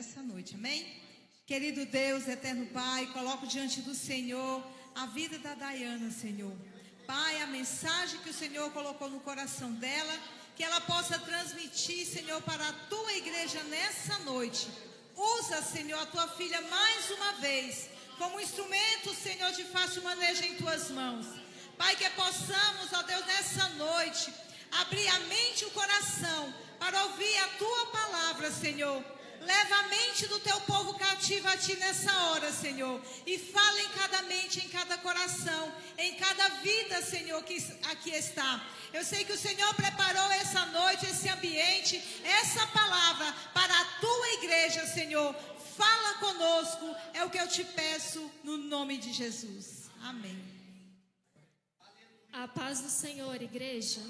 nessa noite, amém? Querido Deus, eterno Pai, coloco diante do Senhor a vida da Dayana, Senhor. Pai, a mensagem que o Senhor colocou no coração dela, que ela possa transmitir, Senhor, para a tua igreja nessa noite. Usa, Senhor, a tua filha mais uma vez, como instrumento, Senhor, de fácil manejo em tuas mãos. Pai, que possamos, ó Deus, nessa noite, abrir a mente e o coração para ouvir a tua palavra, Senhor. Leva a mente do teu povo cativo a ti nessa hora, Senhor. E fala em cada mente, em cada coração, em cada vida, Senhor, que aqui está. Eu sei que o Senhor preparou essa noite, esse ambiente, essa palavra para a tua igreja, Senhor. Fala conosco, é o que eu te peço no nome de Jesus. Amém. A paz do Senhor, igreja.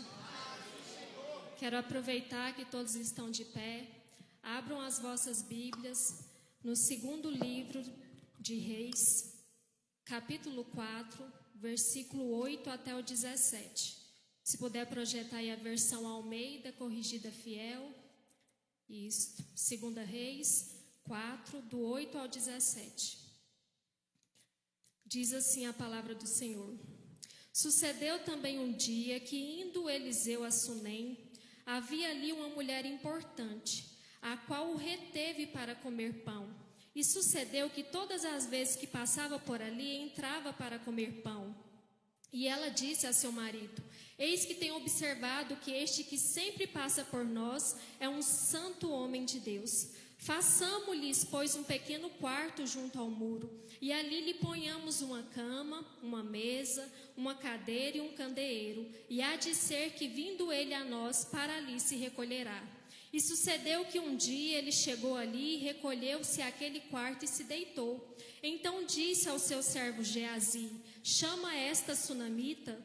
Quero aproveitar que todos estão de pé. Abram as vossas Bíblias no segundo livro de Reis, capítulo 4, versículo 8 até o 17. Se puder projetar aí a versão Almeida, corrigida fiel. Isso, segunda Reis 4, do 8 ao 17. Diz assim a palavra do Senhor. Sucedeu também um dia que, indo Eliseu a Sunem, havia ali uma mulher importante, a qual o reteve para comer pão. E sucedeu que todas as vezes que passava por ali, entrava para comer pão. E ela disse a seu marido: eis que tenho observado que este que sempre passa por nós é um santo homem de Deus. Façamo-lhes, pois, um pequeno quarto junto ao muro, e ali lhe ponhamos uma cama, uma mesa, uma cadeira e um candeeiro, e há de ser que, vindo ele a nós, para ali se recolherá. E sucedeu que um dia ele chegou ali, recolheu-se àquele quarto e se deitou. Então disse ao seu servo Geazi: chama esta sunamita.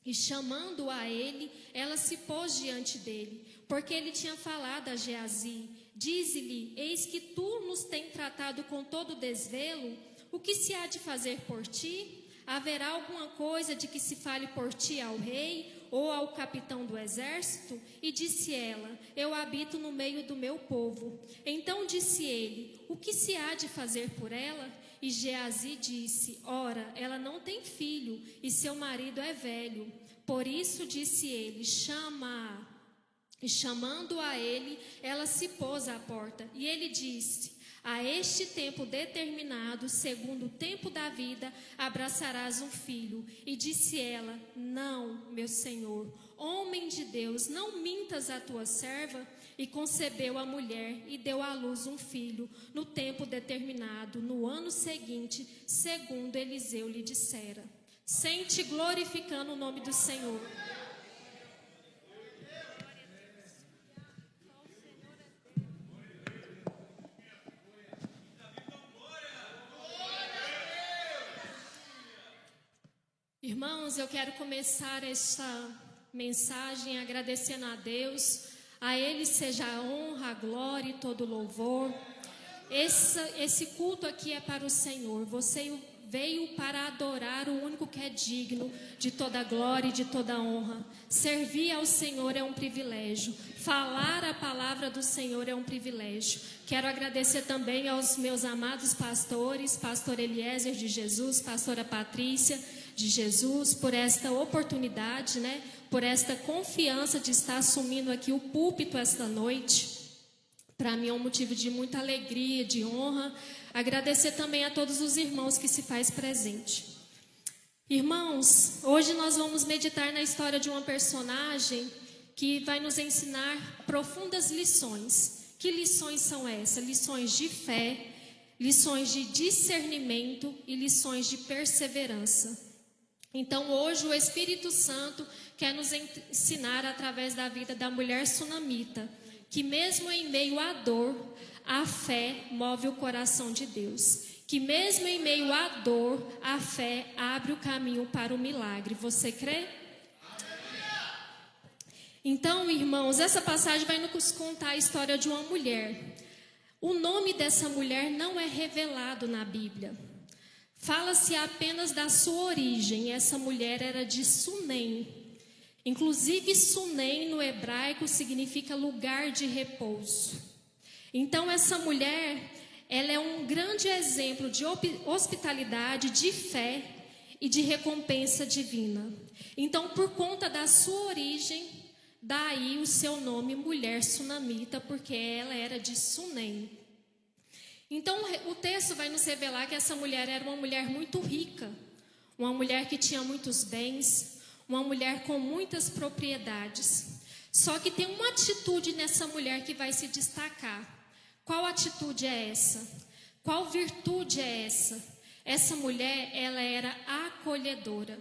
E chamando a ele, ela se pôs diante dele, porque ele tinha falado a Geazi: dize-lhe, eis que tu nos tens tratado com todo desvelo, o que se há de fazer por ti? Haverá alguma coisa de que se fale por ti ao rei ou ao capitão do exército? E disse ela: eu habito no meio do meu povo. Então disse ele: o que se há de fazer por ela? E Geazi disse: ora, ela não tem filho e seu marido é velho. Por isso disse ele: chama-a. E chamando a ele, ela se pôs à porta. E ele disse: a este tempo determinado, segundo o tempo da vida, abraçarás um filho. E disse ela: não, meu senhor, homem de Deus, não mintas a tua serva. E concebeu a mulher e deu à luz um filho, no tempo determinado, no ano seguinte, segundo Eliseu lhe dissera. Sente glorificando o nome do Senhor. Irmãos, eu quero começar esta mensagem agradecendo a Deus. A Ele seja a honra, a glória e todo o louvor. Esse culto aqui é para o Senhor. Você veio para adorar o único que é digno de toda a glória e de toda a honra. Servir ao Senhor é um privilégio. Falar a palavra do Senhor é um privilégio. Quero agradecer também aos meus amados pastores, pastor Eliezer de Jesus, pastora Patrícia de Jesus, por esta oportunidade, por esta confiança de estar assumindo aqui o púlpito esta noite. Para mim é um motivo de muita alegria, de honra. Agradecer também a todos os irmãos que se faz presente. Irmãos, hoje nós vamos meditar na história de uma personagem que vai nos ensinar profundas lições. Que lições são essas? Lições de fé, lições de discernimento e lições de perseverança. Então hoje o Espírito Santo quer nos ensinar através da vida da mulher sunamita, que mesmo em meio à dor, a fé move o coração de Deus. Que mesmo em meio à dor, a fé abre o caminho para o milagre. Você crê? Então, irmãos, essa passagem vai nos contar a história de uma mulher. O nome dessa mulher não é revelado na Bíblia. Fala-se apenas da sua origem. Essa mulher era de Sunem. Inclusive, Sunem no hebraico significa lugar de repouso. Então essa mulher, ela é um grande exemplo de hospitalidade, de fé e de recompensa divina. Então, por conta da sua origem, daí o seu nome, mulher sunamita, porque ela era de Sunem. Então, o texto vai nos revelar que essa mulher era uma mulher muito rica, uma mulher que tinha muitos bens, uma mulher com muitas propriedades. Só que tem uma atitude nessa mulher que vai se destacar. Qual atitude é essa? Qual virtude é essa? Essa mulher, ela era acolhedora.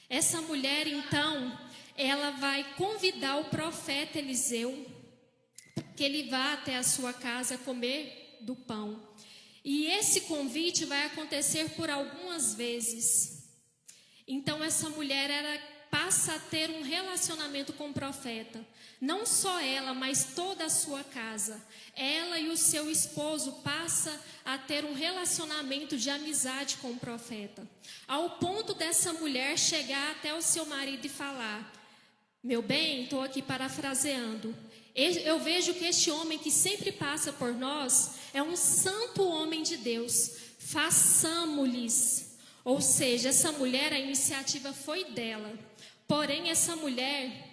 Essa mulher, então, ela vai convidar o profeta Eliseu que ele vá até a sua casa comer do pão. E esse convite vai acontecer por algumas vezes. Então essa mulher passa a ter um relacionamento com o profeta. Não só ela, mas toda a sua casa. Ela e o seu esposo passam a ter um relacionamento de amizade com o profeta. Ao ponto dessa mulher chegar até o seu marido e falar: meu bem, estou aqui parafraseando, eu vejo que este homem que sempre passa por nós é um santo homem de Deus. Façamo-lhes. Ou seja, essa mulher, a iniciativa foi dela. Porém, essa mulher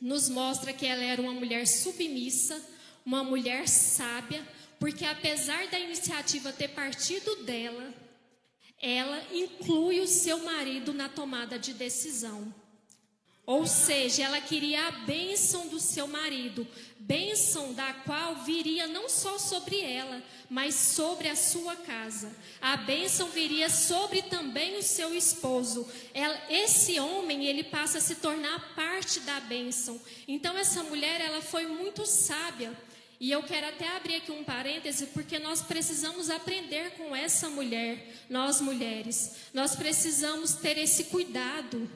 nos mostra que ela era uma mulher submissa, uma mulher sábia, porque apesar da iniciativa ter partido dela, ela inclui o seu marido na tomada de decisão. Ou seja, ela queria a bênção do seu marido, bênção da qual viria não só sobre ela, mas sobre a sua casa. A bênção viria sobre também o seu esposo. Esse homem, ele passa a se tornar parte da bênção. Então essa mulher, ela foi muito sábia. E eu quero até abrir aqui um parêntese, porque nós precisamos aprender com essa mulher, nós mulheres. Nós precisamos ter esse cuidado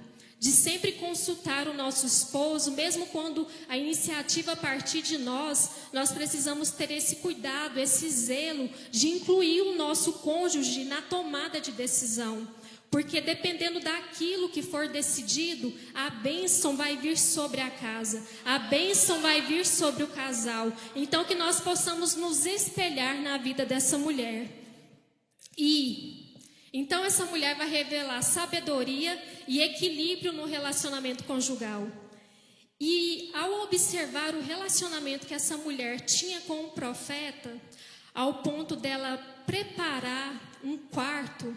de sempre consultar o nosso esposo, mesmo quando a iniciativa partir de nós, nós precisamos ter esse cuidado, esse zelo de incluir o nosso cônjuge na tomada de decisão. Porque dependendo daquilo que for decidido, a bênção vai vir sobre a casa, a bênção vai vir sobre o casal. Então que nós possamos nos espelhar na vida dessa mulher. Então essa mulher vai revelar sabedoria e equilíbrio no relacionamento conjugal. E ao observar o relacionamento que essa mulher tinha com o profeta, ao ponto dela preparar um quarto,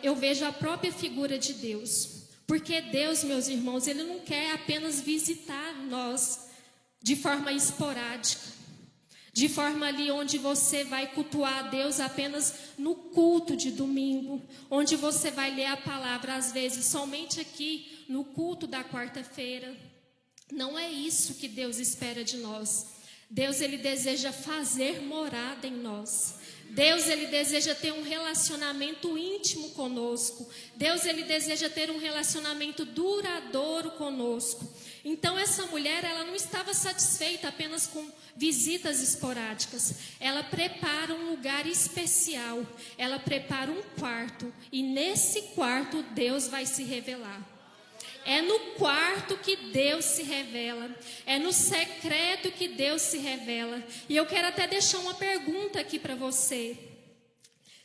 eu vejo a própria figura de Deus. Porque Deus, meus irmãos, Ele não quer apenas visitar nós de forma esporádica. De forma ali onde você vai cultuar a Deus apenas no culto de domingo. Onde você vai ler a palavra, às vezes, somente aqui no culto da quarta-feira. Não é isso que Deus espera de nós. Deus, Ele deseja fazer morada em nós. Deus, Ele deseja ter um relacionamento íntimo conosco. Deus, Ele deseja ter um relacionamento duradouro conosco. Então essa mulher, ela não estava satisfeita apenas com visitas esporádicas. Ela prepara um lugar especial. Ela prepara um quarto. E nesse quarto Deus vai se revelar. É no quarto que Deus se revela. É no secreto que Deus se revela. E eu quero até deixar uma pergunta aqui para você.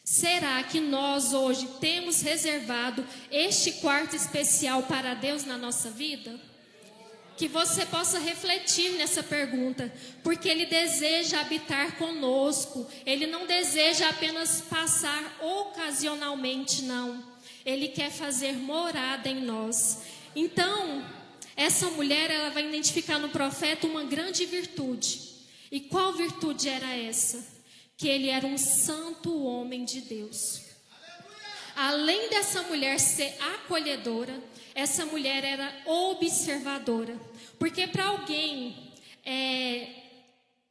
Será que nós hoje temos reservado este quarto especial para Deus na nossa vida? Que você possa refletir nessa pergunta, porque Ele deseja habitar conosco. Ele não deseja apenas passar ocasionalmente, não. Ele quer fazer morada em nós. Então, essa mulher, ela vai identificar no profeta uma grande virtude. E qual virtude era essa? Que ele era um santo homem de Deus. Além dessa mulher ser acolhedora, essa mulher era observadora. Porque para alguém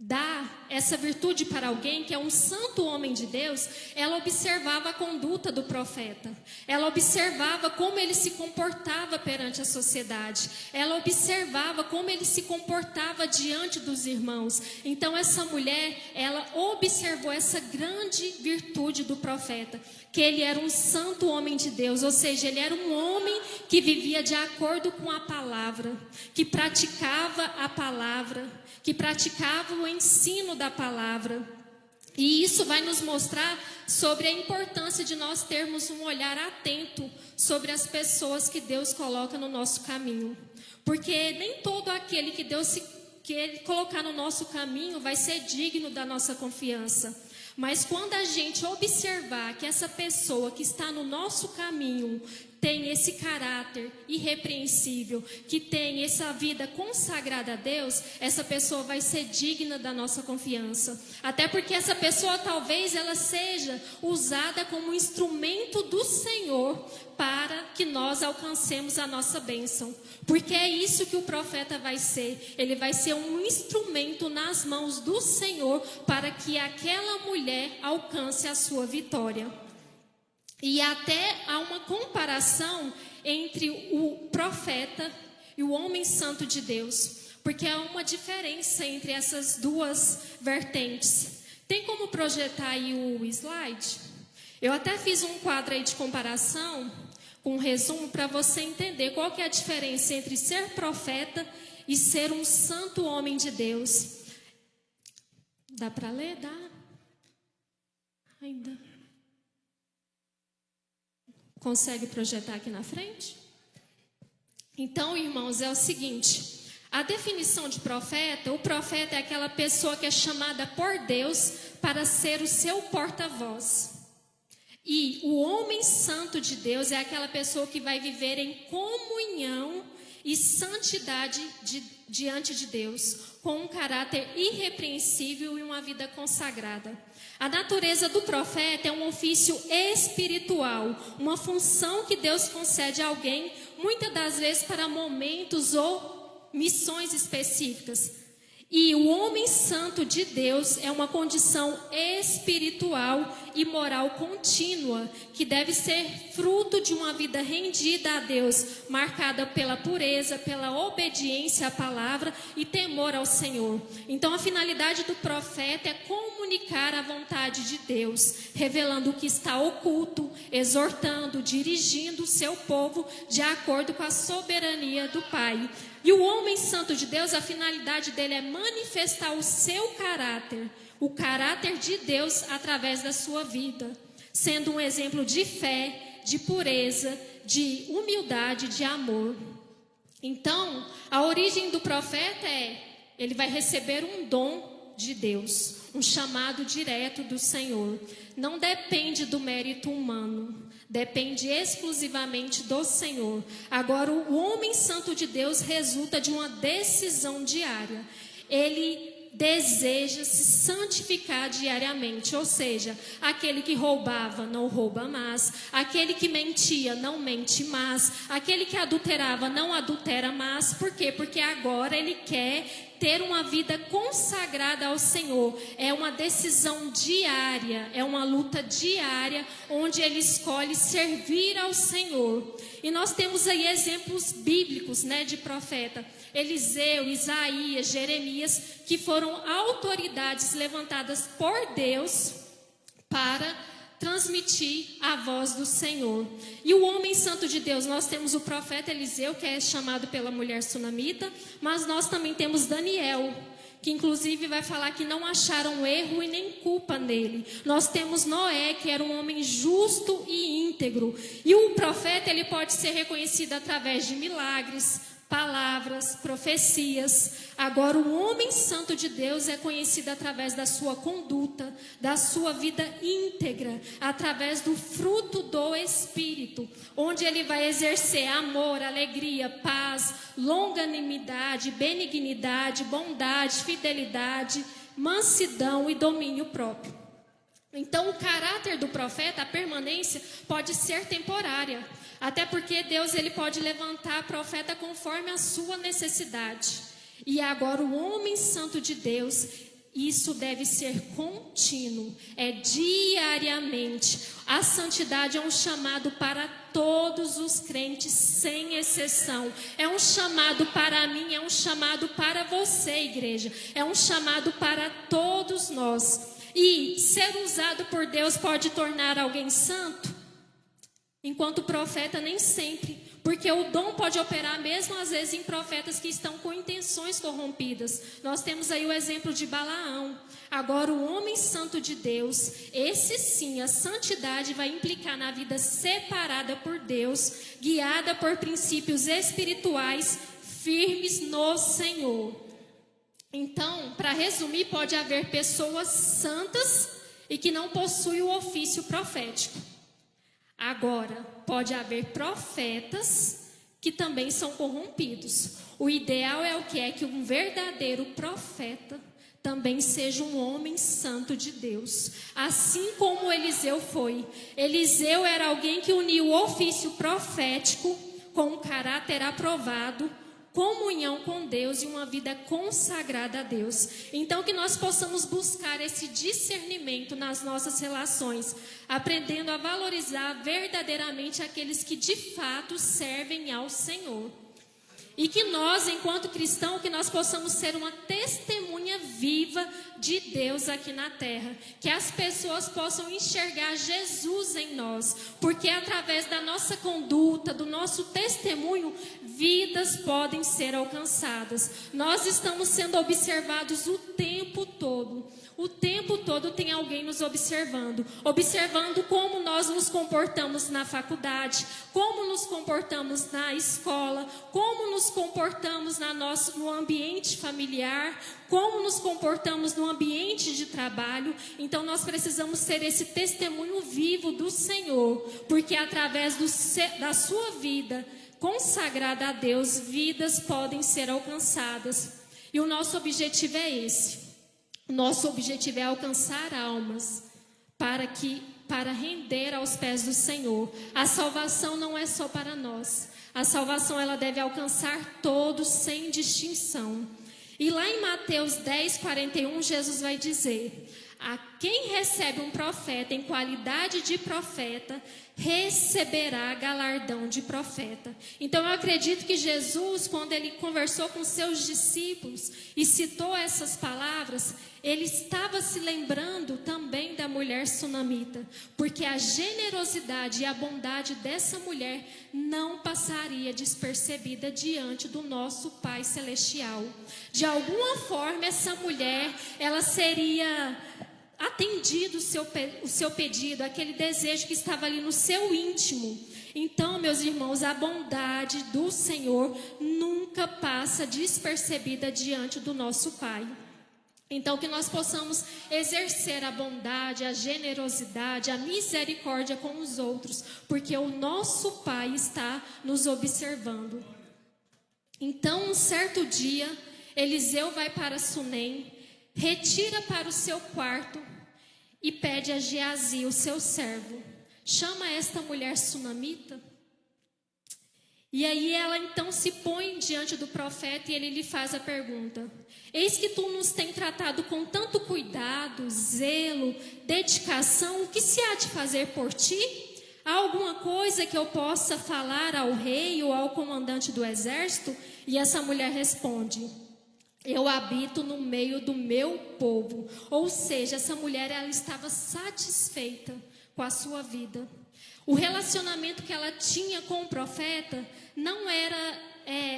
dar essa virtude para alguém que é um santo homem de Deus, ela observava a conduta do profeta. Ela observava como ele se comportava perante a sociedade. Ela observava como ele se comportava diante dos irmãos. Então essa mulher, ela observou essa grande virtude do profeta, que ele era um santo homem de Deus, ou seja, ele era um homem que vivia de acordo com a palavra, que praticava a palavra, que praticava o ensino da palavra. E isso vai nos mostrar sobre a importância de nós termos um olhar atento sobre as pessoas que Deus coloca no nosso caminho. Porque nem todo aquele que Ele colocar no nosso caminho vai ser digno da nossa confiança. Mas quando a gente observar que essa pessoa que está no nosso caminho tem esse caráter irrepreensível, que tem essa vida consagrada a Deus, essa pessoa vai ser digna da nossa confiança. Até porque essa pessoa talvez ela seja usada como instrumento do Senhor para que nós alcancemos a nossa bênção. Porque é isso que o profeta vai ser. Ele vai ser um instrumento nas mãos do Senhor para que aquela mulher alcance a sua vitória. E até há uma comparação entre o profeta e o homem santo de Deus, porque há uma diferença entre essas duas vertentes. Tem como projetar aí o slide? Eu até fiz um quadro aí de comparação, com um resumo, para você entender qual que é a diferença entre ser profeta e ser um santo homem de Deus. Dá para ler? Dá? Ainda. Consegue projetar aqui na frente? Então, irmãos, é o seguinte: a definição de profeta, o profeta é aquela pessoa que é chamada por Deus para ser o seu porta-voz. E o homem santo de Deus é aquela pessoa que vai viver em comunhão e santidade diante de Deus, com um caráter irrepreensível e uma vida consagrada. A natureza do profeta é um ofício espiritual, uma função que Deus concede a alguém, muitas das vezes para momentos ou missões específicas. E o homem santo de Deus é uma condição espiritual e moral contínua, que deve ser fruto de uma vida rendida a Deus, marcada pela pureza, pela obediência à palavra e temor ao Senhor. Então a finalidade do profeta é comunicar a vontade de Deus, revelando o que está oculto, exortando, dirigindo o seu povo de acordo com a soberania do Pai. E o homem santo de Deus, a finalidade dele é manifestar o seu caráter, o caráter de Deus através da sua vida, sendo um exemplo de fé, de pureza, de humildade, de amor. Então, a origem do profeta ele vai receber um dom de Deus, um chamado direto do Senhor. Não depende do mérito humano. Depende exclusivamente do Senhor. Agora, o homem santo de Deus resulta de uma decisão diária. Ele deseja se santificar diariamente, ou seja, aquele que roubava não rouba mais, aquele que mentia não mente mais, aquele que adulterava não adultera mais. Por quê? Porque agora ele quer ter uma vida consagrada ao Senhor. É uma decisão diária, é uma luta diária, onde ele escolhe servir ao Senhor. E nós temos aí exemplos bíblicos, de profeta. Eliseu, Isaías, Jeremias, que foram autoridades levantadas por Deus para transmitir a voz do Senhor. E o homem santo de Deus, nós temos o profeta Eliseu, que é chamado pela mulher sunamita, mas nós também temos Daniel, que inclusive vai falar que não acharam erro e nem culpa nele. Nós temos Noé, que era um homem justo e íntegro. E o profeta, ele pode ser reconhecido através de milagres, palavras, profecias. Agora, o homem santo de Deus é conhecido através da sua conduta, da sua vida íntegra, através do fruto do Espírito, onde ele vai exercer amor, alegria, paz, longanimidade, benignidade, bondade, fidelidade, mansidão e domínio próprio. Então, o caráter do profeta, a permanência, pode ser temporária. Até porque Deus ele pode levantar profeta conforme a sua necessidade. E agora o homem santo de Deus, isso deve ser contínuo, é diariamente. A santidade é um chamado para todos os crentes, sem exceção. É um chamado para mim, é um chamado para você, igreja. É um chamado para todos nós. E ser usado por Deus pode tornar alguém santo? Enquanto profeta, nem sempre, Porque o dom pode operar mesmo às vezes em profetas que estão com intenções corrompidas. Nós temos aí o exemplo de Balaão. Agora o homem santo de Deus, esse sim, a santidade vai implicar na vida separada por Deus, guiada por princípios espirituais firmes no Senhor. Então, para resumir, pode haver pessoas santas e que não possuem o ofício profético. Agora, pode haver profetas que também são corrompidos. O ideal é o que? É que um verdadeiro profeta também seja um homem santo de Deus. Assim como Eliseu foi. Eliseu era alguém que uniu o ofício profético com um caráter aprovado, comunhão com Deus e uma vida consagrada a Deus. Então que nós possamos buscar esse discernimento nas nossas relações, aprendendo a valorizar verdadeiramente aqueles que de fato servem ao Senhor. E que nós, enquanto cristãos, que nós possamos ser uma testemunha viva de Deus aqui na terra. Que as pessoas possam enxergar Jesus em nós. Porque através da nossa conduta, do nosso testemunho, vidas podem ser alcançadas. Nós estamos sendo observados o tempo todo. O tempo todo tem alguém nos observando. Observando como nós nos comportamos na faculdade, como nos comportamos na escola, como nos comportamos no ambiente familiar, como nos comportamos no ambiente de trabalho. Então nós precisamos ser esse testemunho vivo do Senhor, porque através da sua vida consagrada a Deus, vidas podem ser alcançadas. E o nosso objetivo é esse. O nosso objetivo é alcançar almas para render aos pés do Senhor. A salvação não é só para nós. A salvação ela deve alcançar todos sem distinção. E lá em Mateus 10:41, Jesus vai dizer: a quem recebe um profeta em qualidade de profeta, receberá galardão de profeta. Então eu acredito que Jesus, quando ele conversou com seus discípulos e citou essas palavras, ele estava se lembrando também da mulher sunamita, porque a generosidade e a bondade dessa mulher não passaria despercebida diante do nosso Pai Celestial. De alguma forma essa mulher, ela seria atendido o seu pedido, aquele desejo que estava ali no seu íntimo. Então, meus irmãos, a bondade do Senhor nunca passa despercebida diante do nosso Pai. Então, que nós possamos exercer a bondade, a generosidade, a misericórdia com os outros, porque o nosso Pai está nos observando. Então, um certo dia, Eliseu vai para Sunem, retira para o seu quarto e pede a Geazi, o seu servo: chama esta mulher sunamita. E aí ela então se põe diante do profeta e ele lhe faz a pergunta: eis que tu nos tem tratado com tanto cuidado, zelo, dedicação, o que se há de fazer por ti? Há alguma coisa que eu possa falar ao rei ou ao comandante do exército? E essa mulher responde: eu habito no meio do meu povo. Ou seja, essa mulher ela estava satisfeita com a sua vida. O relacionamento que ela tinha com o profeta não era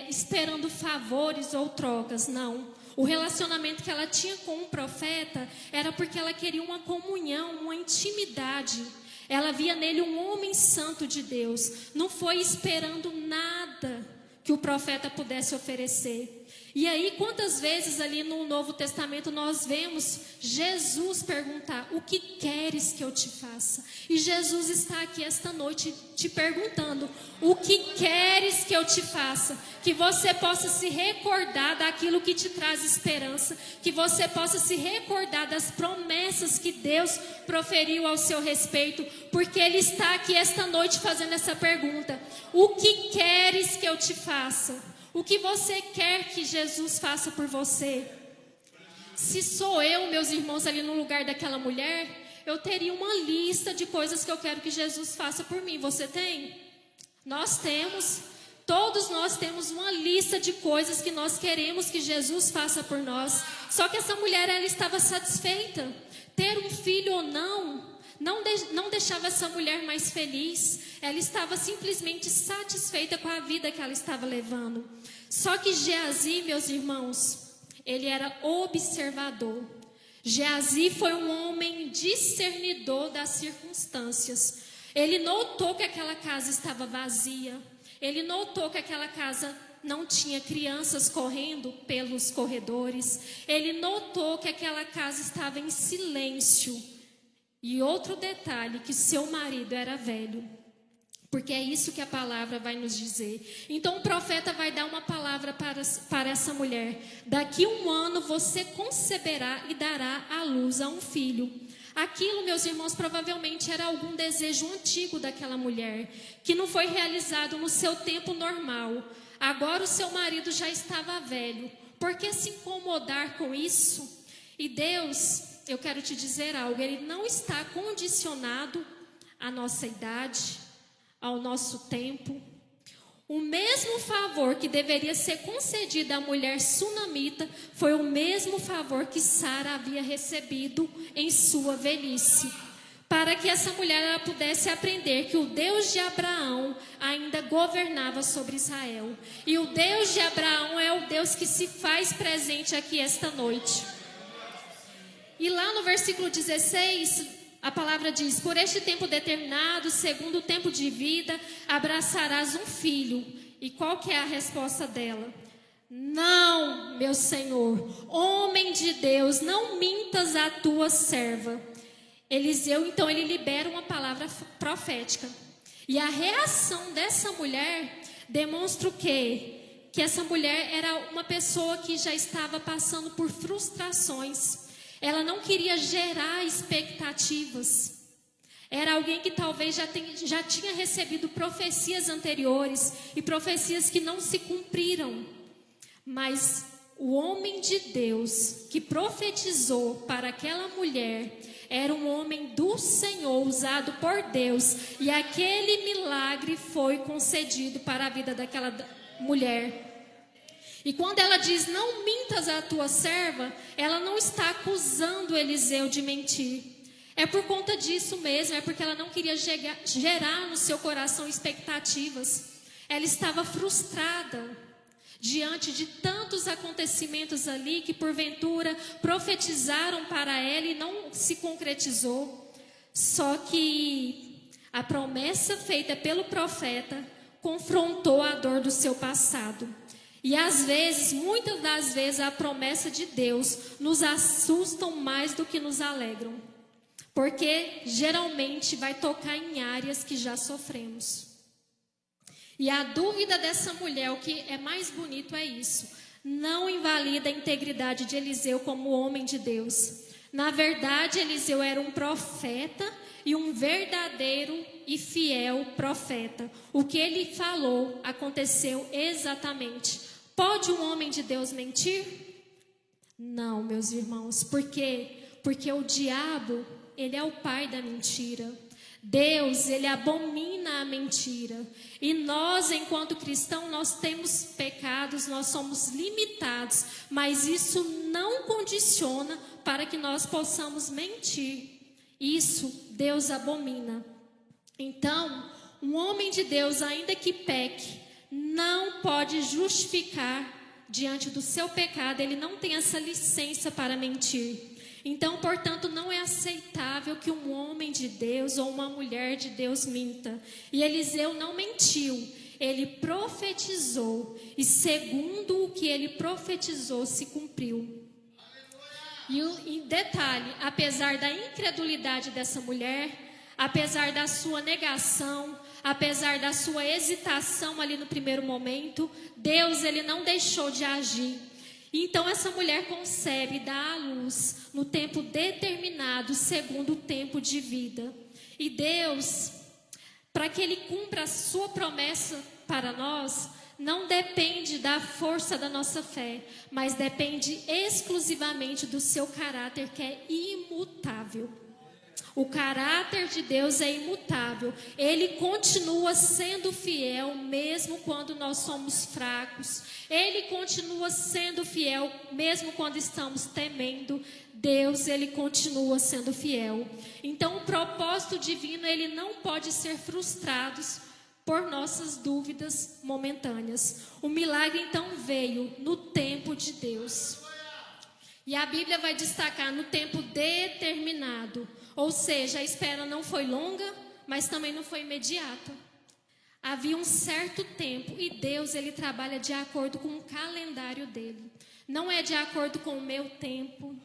esperando favores ou trocas, não. O relacionamento que ela tinha com o profeta era porque ela queria uma comunhão, uma intimidade. Ela via nele um homem santo de Deus. Não foi esperando nada que o profeta pudesse oferecer. E aí, quantas vezes ali no Novo Testamento nós vemos Jesus perguntar: o que queres que eu te faça? E Jesus está aqui esta noite te perguntando: o que queres que eu te faça? Que você possa se recordar daquilo que te traz esperança, que você possa se recordar das promessas que Deus proferiu ao seu respeito, porque Ele está aqui esta noite fazendo essa pergunta: o que queres que eu te faça? O que você quer que Jesus faça por você? Se sou eu, meus irmãos, ali no lugar daquela mulher, eu teria uma lista de coisas que eu quero que Jesus faça por mim. Você tem? Nós temos. Todos nós temos uma lista de coisas que nós queremos que Jesus faça por nós. Só que essa mulher, ela estava satisfeita. Ter um filho ou não, não deixava essa mulher mais feliz. Ela estava simplesmente satisfeita com a vida que ela estava levando. Só que Geazi, meus irmãos, ele era observador. Geazi foi um homem discernidor das circunstâncias. Ele notou que aquela casa estava vazia. Ele notou que aquela casa não tinha crianças correndo pelos corredores. Ele notou que aquela casa estava em silêncio. E outro detalhe, que seu marido era velho. Porque é isso que a palavra vai nos dizer. Então o profeta vai dar uma palavra para essa mulher. Daqui 1 ano você conceberá e dará à luz a um filho. Aquilo, meus irmãos, provavelmente era algum desejo antigo daquela mulher, que não foi realizado no seu tempo normal. Agora o seu marido já estava velho. Por que se incomodar com isso? E Deus, eu quero te dizer algo, Ele não está condicionado à nossa idade, ao nosso tempo. O mesmo favor que deveria ser concedido à mulher sunamita foi o mesmo favor que Sara havia recebido em sua velhice, para que essa mulher ela pudesse aprender que o Deus de Abraão ainda governava sobre Israel. E o Deus de Abraão é o Deus que se faz presente aqui esta noite. E lá no versículo 16, a palavra diz: por este tempo determinado, segundo o tempo de vida, abraçarás um filho. E qual que é a resposta dela? Não, meu Senhor, homem de Deus, não mintas a tua serva. Eliseu, então, ele libera uma palavra profética. E a reação dessa mulher demonstra o quê? Que essa mulher era uma pessoa que já estava passando por frustrações. Ela não queria gerar expectativas. Era alguém que talvez já tinha recebido profecias anteriores e profecias que não se cumpriram. Mas o homem de Deus que profetizou para aquela mulher era um homem do Senhor, usado por Deus. E aquele milagre foi concedido para a vida daquela mulher. E quando ela diz, não mintas a tua serva, ela não está acusando Eliseu de mentir. É por conta disso mesmo, é porque ela não queria gerar no seu coração expectativas. Ela estava frustrada diante de tantos acontecimentos ali que porventura profetizaram para ela e não se concretizou. Só que a promessa feita pelo profeta confrontou a dor do seu passado. E às vezes, muitas das vezes, a promessa de Deus nos assustam mais do que nos alegram. Porque geralmente vai tocar em áreas que já sofremos. E a dúvida dessa mulher, o que é mais bonito é isso. Não invalida a integridade de Eliseu como homem de Deus. Na verdade, Eliseu era um profeta e um verdadeiro e fiel profeta. O que ele falou aconteceu exatamente. Pode um homem de Deus mentir? Não, meus irmãos. Por quê? Porque o diabo, ele é o pai da mentira. Deus, ele abomina a mentira. E nós, enquanto cristãos, nós temos pecados, nós somos limitados. Mas isso não condiciona para que nós possamos mentir. Isso Deus abomina. Então, um homem de Deus, ainda que peque, não pode justificar diante do seu pecado. Ele não tem essa licença para mentir. Então, portanto, não é aceitável que um homem de Deus ou uma mulher de Deus minta. E Eliseu não mentiu, ele profetizou. E segundo o que ele profetizou, se cumpriu. E detalhe, apesar da incredulidade dessa mulher, apesar da sua negação, apesar da sua hesitação ali no primeiro momento, Deus, ele não deixou de agir. Então essa mulher concebe e dá à luz no tempo determinado, segundo o tempo de vida. E Deus, para que Ele cumpra a sua promessa para nós, não depende da força da nossa fé, mas depende exclusivamente do seu caráter, que é imutável. O caráter de Deus é imutável. Ele continua sendo fiel mesmo quando nós somos fracos. Ele continua sendo fiel mesmo quando estamos temendo. Deus, ele continua sendo fiel. Então, o propósito divino, ele não pode ser frustrado por nossas dúvidas momentâneas. O milagre, então, veio no tempo de Deus. E a Bíblia vai destacar no tempo determinado. Ou seja, a espera não foi longa, mas também não foi imediata. Havia um certo tempo e Deus, ele trabalha de acordo com o calendário dele. Não é de acordo com o meu tempo,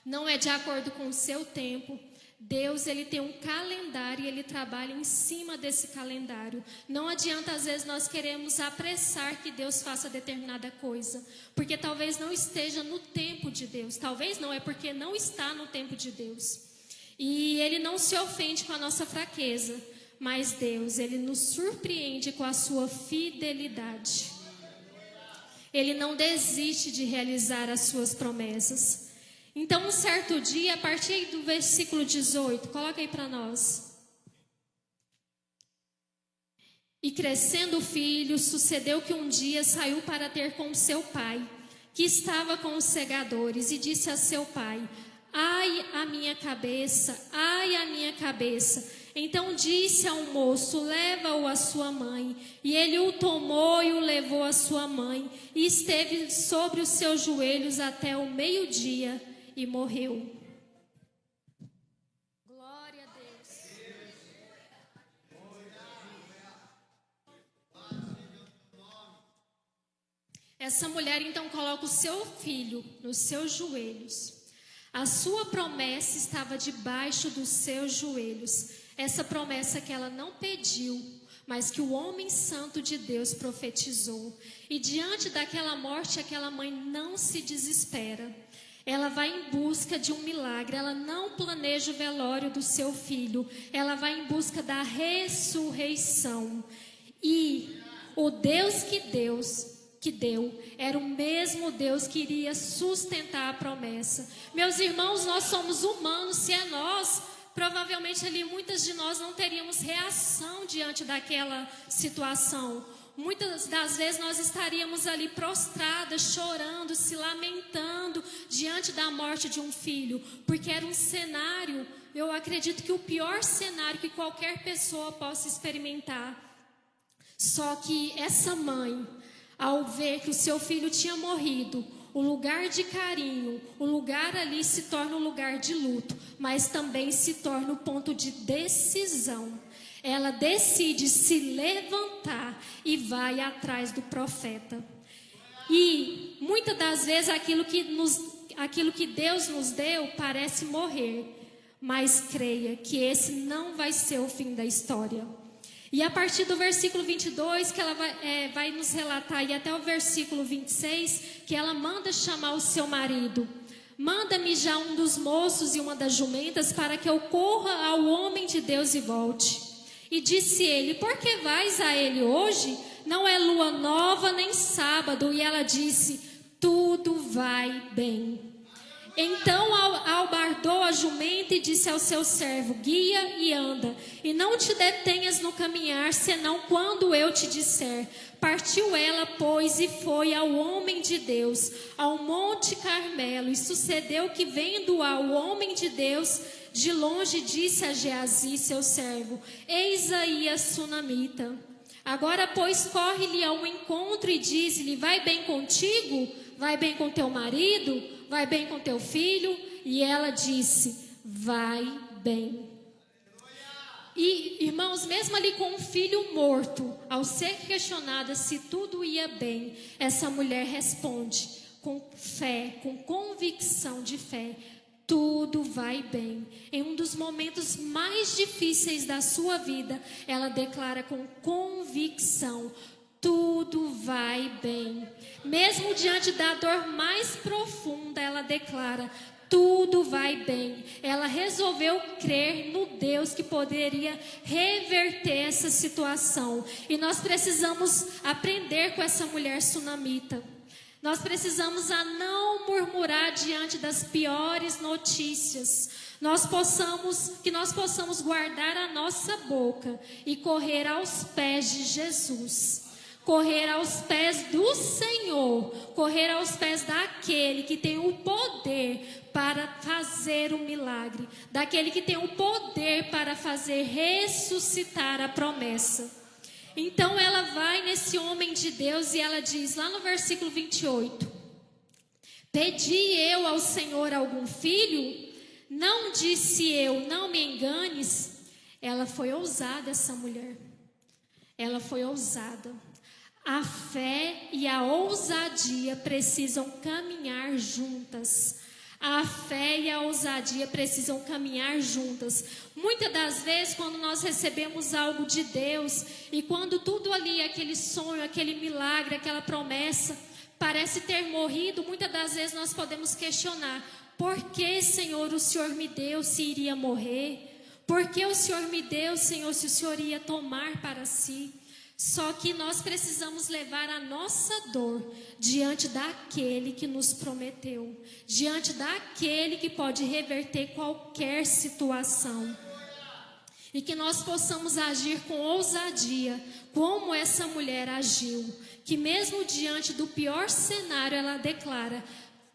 não é de acordo com o seu tempo. Deus, ele tem um calendário e ele trabalha em cima desse calendário. Não adianta, às vezes, nós queremos apressar que Deus faça determinada coisa, porque talvez não esteja no tempo de Deus. Talvez não, é porque não está no tempo de Deus. E ele não se ofende com a nossa fraqueza, mas Deus, ele nos surpreende com a sua fidelidade. Ele não desiste de realizar as suas promessas. Então, um certo dia, a partir do versículo 18, coloca aí para nós. E crescendo o filho, sucedeu que um dia saiu para ter com seu pai, que estava com os segadores, e disse a seu pai: ai, a minha cabeça, ai, a minha cabeça. Então disse ao moço: leva-o à sua mãe. E ele o tomou e o levou à sua mãe, e esteve sobre os seus joelhos até o meio-dia, e morreu. Glória a Deus. Essa mulher então coloca o seu filho nos seus joelhos. A sua promessa estava debaixo dos seus joelhos. Essa promessa que ela não pediu, mas que o homem santo de Deus profetizou. E diante daquela morte, aquela mãe não se desespera. Ela vai em busca de um milagre. Ela não planeja o velório do seu filho. Ela vai em busca da ressurreição. E o Deus que deu era o mesmo Deus que iria sustentar a promessa. Meus irmãos, nós somos humanos. Se é nós, provavelmente ali muitas de nós não teríamos reação diante daquela situação. Muitas das vezes nós estaríamos ali prostradas, chorando, se lamentando diante da morte de um filho, porque era um cenário, eu acredito que o pior cenário que qualquer pessoa possa experimentar. Só que essa mãe, ao ver que o seu filho tinha morrido, o lugar de carinho, o lugar ali se torna um lugar de luto, mas também se torna um ponto de decisão. Ela decide se levantar e vai atrás do profeta. E muitas das vezes aquilo que Deus nos deu parece morrer, mas creia que esse não vai ser o fim da história. E a partir do versículo 22, que ela vai nos relatar, e até o versículo 26, que ela manda chamar o seu marido. Manda-me já um dos moços e uma das jumentas, para que eu corra ao homem de Deus e volte. E disse ele: por que vais a ele hoje? Não é lua nova nem sábado. E ela disse: tudo vai bem. Então albardou a jumenta e disse ao seu servo: guia e anda, e não te detenhas no caminhar, senão quando eu te disser. Partiu ela, pois, e foi ao homem de Deus, ao monte Carmelo. E sucedeu que, vendo ao homem de Deus de longe, disse a Geazi, seu servo: eis aí a sunamita. Agora, pois, corre-lhe ao encontro e diz-lhe: vai bem contigo? Vai bem com teu marido? Vai bem com teu filho? E ela disse: vai bem. E, irmãos, mesmo ali com um filho morto, ao ser questionada se tudo ia bem, essa mulher responde com fé, com convicção de fé: tudo vai bem. Em um dos momentos mais difíceis da sua vida, ela declara com convicção: tudo vai bem. Mesmo diante da dor mais profunda, ela declara: tudo vai bem. Ela resolveu crer no Deus que poderia reverter essa situação. E nós precisamos aprender com essa mulher sunamita. Nós precisamos a não murmurar diante das piores notícias. Que nós possamos guardar a nossa boca e correr aos pés de Jesus. Correr aos pés do Senhor, correr aos pés daquele que tem o poder para fazer o milagre, daquele que tem o poder para fazer ressuscitar a promessa. Então ela vai nesse homem de Deus e ela diz lá no versículo 28, pedi eu ao Senhor algum filho? Não disse eu, não me enganes. Ela foi ousada, essa mulher. Ela foi ousada. A fé e a ousadia precisam caminhar juntas. A fé e a ousadia precisam caminhar juntas. Muitas das vezes, quando nós recebemos algo de Deus, e quando tudo ali, aquele sonho, aquele milagre, aquela promessa, parece ter morrido, muitas das vezes nós podemos questionar: por que, Senhor, o Senhor me deu se iria morrer? Por que o Senhor me deu, Senhor, se o Senhor ia tomar para si? Só que nós precisamos levar a nossa dor diante daquele que nos prometeu, diante daquele que pode reverter qualquer situação. E que nós possamos agir com ousadia, como essa mulher agiu, que mesmo diante do pior cenário ela declara: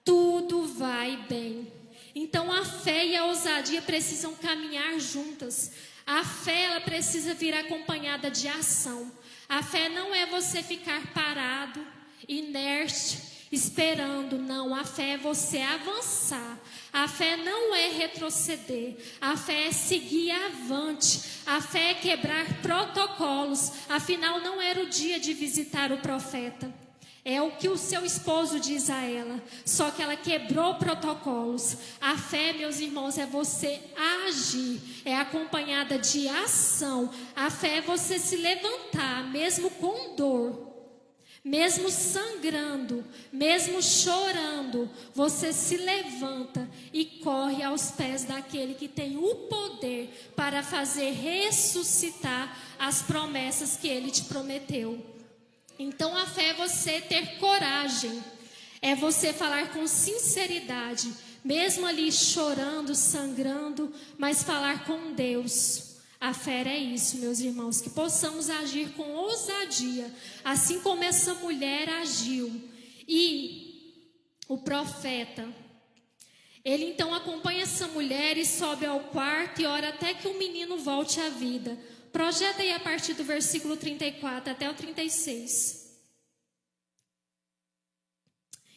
tudo vai bem. Então a fé e a ousadia precisam caminhar juntas. A fé, ela precisa vir acompanhada de ação. A fé não é você ficar parado, inerte, esperando. Não, a fé é você avançar. A fé não é retroceder. A fé é seguir avante. A fé é quebrar protocolos. Afinal, não era o dia de visitar o profeta. É o que o seu esposo diz a ela. Só que ela quebrou protocolos. A fé, meus irmãos, é você agir. É acompanhada de ação. A fé é você se levantar, mesmo com dor, mesmo sangrando, mesmo chorando. Você se levanta e corre aos pés daquele que tem o poder para fazer ressuscitar as promessas que ele te prometeu. Então a fé é você ter coragem, é você falar com sinceridade, mesmo ali chorando, sangrando, mas falar com Deus. A fé é isso, meus irmãos, que possamos agir com ousadia, assim como essa mulher agiu. E o profeta, ele então acompanha essa mulher e sobe ao quarto e ora até que o menino volte à vida. Projeta aí a partir do versículo 34 até o 36.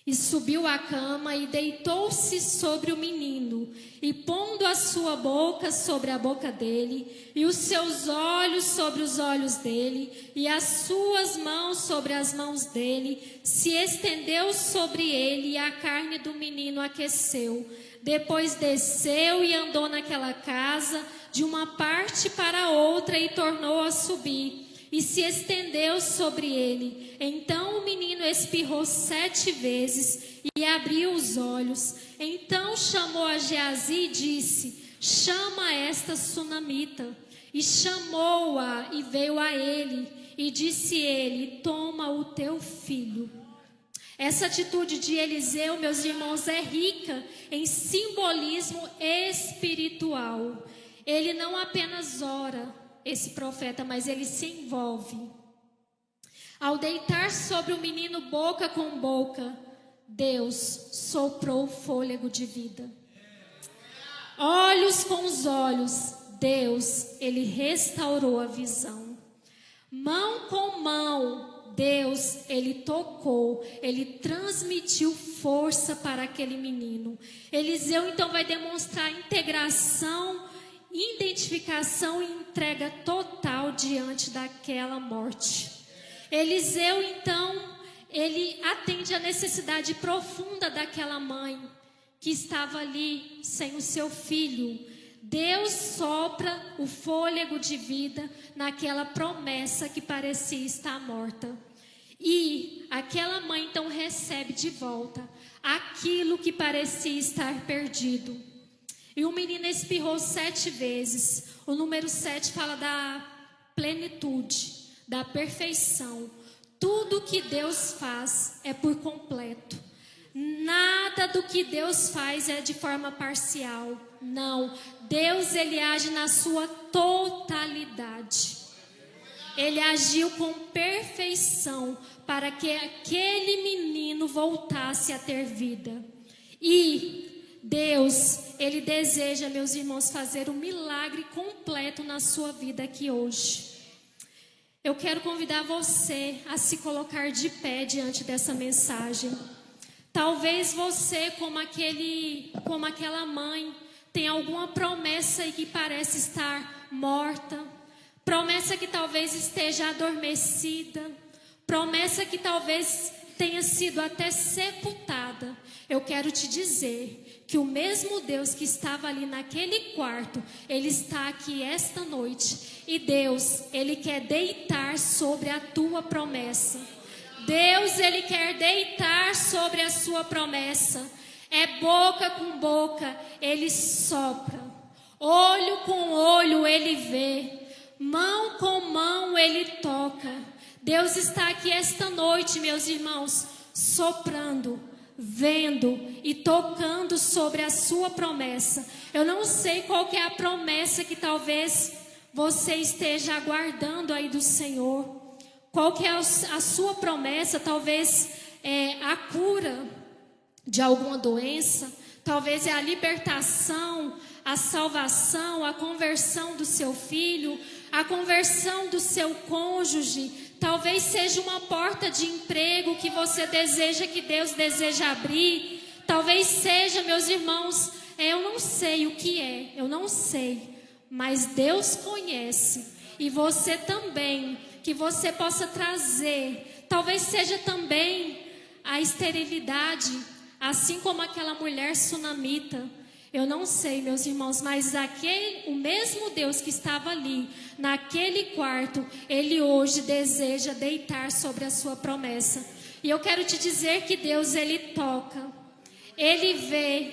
E subiu à cama e deitou-se sobre o menino, e pondo a sua boca sobre a boca dele, e os seus olhos sobre os olhos dele, e as suas mãos sobre as mãos dele, se estendeu sobre ele, e a carne do menino aqueceu. Depois desceu e andou naquela casa, de uma parte para outra, e tornou a subir, e se estendeu sobre ele. Então o menino espirrou 7 vezes, e abriu os olhos. Então chamou a Geazi e disse: chama esta sunamita. E chamou-a, e veio a ele, e disse ele: toma o teu filho. Essa atitude de Eliseu, meus irmãos, é rica em simbolismo espiritual. Ele não apenas ora, esse profeta, mas ele se envolve. Ao deitar sobre o menino boca com boca, Deus soprou o fôlego de vida. Olhos com os olhos, Deus, ele restaurou a visão. Mão com mão, Deus, ele tocou, ele transmitiu força para aquele menino. Eliseu então vai demonstrar integração, identificação e entrega total diante daquela morte. Eliseu então, ele atende a necessidade profunda daquela mãe que estava ali sem o seu filho. Deus sopra o fôlego de vida naquela promessa que parecia estar morta. E aquela mãe então recebe de volta aquilo que parecia estar perdido. E o menino espirrou 7 vezes. O número 7 fala da plenitude, da perfeição. tudo que Deus faz é por completo. Nada do que Deus faz é de forma parcial. Não, Deus, ele age na sua totalidade. Ele agiu com perfeição para que aquele menino voltasse a ter vida. E Deus, ele deseja, meus irmãos, fazer um milagre completo na sua vida aqui hoje. Eu quero convidar você a se colocar de pé diante dessa mensagem. Talvez você, como aquela mãe, tenha alguma promessa aí que parece estar morta. Promessa que talvez esteja adormecida. Promessa que talvez tenha sido até sepultada. Eu quero te dizer que o mesmo Deus que estava ali naquele quarto, ele está aqui esta noite. E Deus, ele quer deitar sobre a tua promessa. Deus, ele quer deitar sobre a sua promessa. É boca com boca, ele sopra. Olho com olho, ele vê. Mão com mão, ele toca. Deus está aqui esta noite, meus irmãos, soprando, vendo e tocando sobre a sua promessa. Eu não sei qual que é a promessa que talvez você esteja aguardando aí do Senhor. Qual que é a sua promessa? Talvez é a cura de alguma doença, talvez é a libertação, a salvação, a conversão do seu filho, a conversão do seu cônjuge, talvez seja uma porta de emprego que você deseja, que Deus deseja abrir, talvez seja, meus irmãos, eu não sei o que é, eu não sei, mas Deus conhece, e você também, que você possa trazer, talvez seja também a esterilidade, assim como aquela mulher sunamita. Eu não sei, meus irmãos, mas o mesmo Deus que estava ali, naquele quarto, ele hoje deseja deitar sobre a sua promessa. E eu quero te dizer que Deus, ele toca, ele vê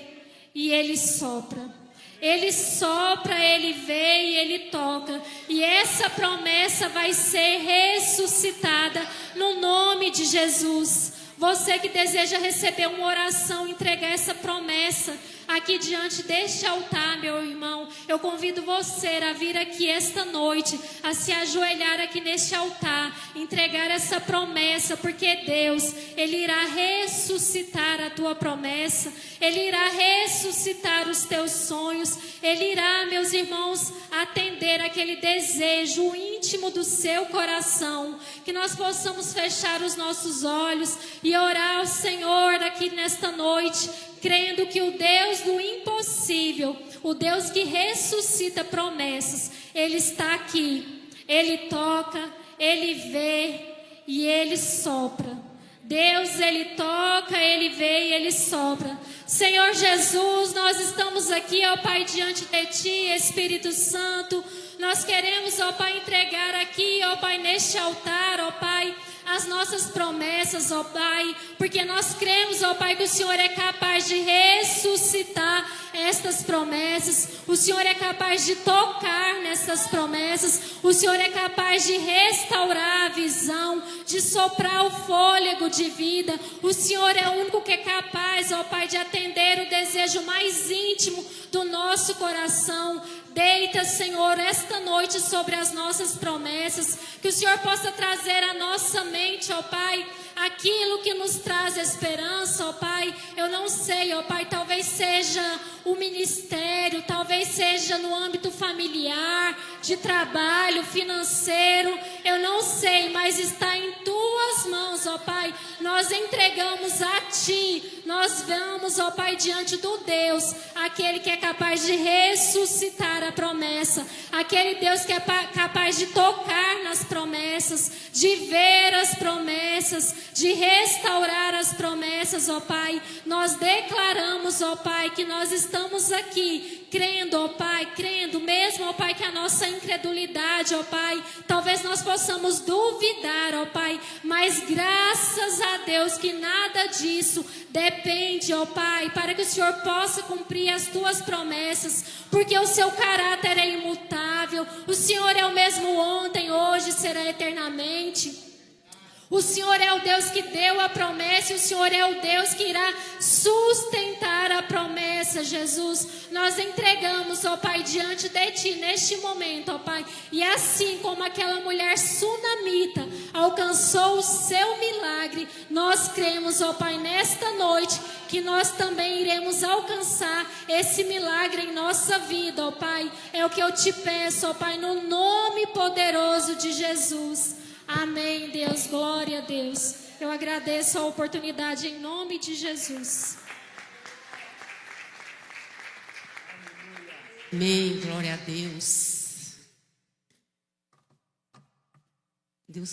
e ele sopra. Ele sopra, ele vê e ele toca. E essa promessa vai ser ressuscitada no nome de Jesus. Você que deseja receber uma oração, entregar essa promessa aqui diante deste altar, meu irmão, eu convido você a vir aqui esta noite, a se ajoelhar aqui neste altar, entregar essa promessa, porque Deus, ele irá ressuscitar a tua promessa, ele irá ressuscitar os teus sonhos, ele irá, meus irmãos, atender aquele desejo íntimo do seu coração, que nós possamos fechar os nossos olhos e orar ao Senhor aqui nesta noite, crendo que o Deus do impossível, o Deus que ressuscita promessas, ele está aqui, ele toca, ele vê e ele sopra. Deus, ele toca, ele vê e ele sopra. Senhor Jesus, nós estamos aqui, ó Pai, diante de Ti, Espírito Santo. Nós queremos, ó Pai, entregar aqui, ó Pai, neste altar, ó Pai, as nossas promessas, ó Pai, porque nós cremos, ó Pai, que o Senhor é capaz de ressuscitar estas promessas, o Senhor é capaz de tocar nessas promessas, o Senhor é capaz de restaurar a visão, de soprar o fôlego de vida, o Senhor é o único que é capaz, ó Pai, de atender o desejo mais íntimo do nosso coração. Deita, Senhor, esta noite sobre as nossas promessas, que o Senhor possa trazer à nossa mente, ó Pai, aquilo que nos traz esperança, ó Pai. Eu não sei, ó Pai, talvez seja o ministério, talvez seja no âmbito familiar, de trabalho, financeiro, eu não sei, mas está em Tuas mãos, ó Pai. Nós entregamos a Ti, nós vamos, ó Pai, diante do Deus, aquele que é capaz de ressuscitar a promessa, aquele Deus que é capaz de tocar nas promessas, de ver as promessas, de restaurar as promessas, ó Pai. Nós declaramos, ó Pai, que nós estamos aqui crendo, ó Pai, crendo mesmo, ó Pai, que a nossa incredulidade, ó Pai, talvez nós possamos duvidar, ó Pai, mas graças a Deus que nada disso depende, ó Pai, para que o Senhor possa cumprir as Tuas promessas, porque o Seu caráter é imutável, o Senhor é o mesmo ontem, hoje, será eternamente. O Senhor é o Deus que deu a promessa e o Senhor é o Deus que irá sustentar a promessa, Jesus. Nós entregamos, ó Pai, diante de Ti neste momento, ó Pai. E assim como aquela mulher sunamita alcançou o seu milagre, nós cremos, ó Pai, nesta noite, que nós também iremos alcançar esse milagre em nossa vida, ó Pai. É o que eu te peço, ó Pai, no nome poderoso de Jesus. Amém, Deus, glória a Deus. Eu agradeço a oportunidade em nome de Jesus. Amém, glória a Deus.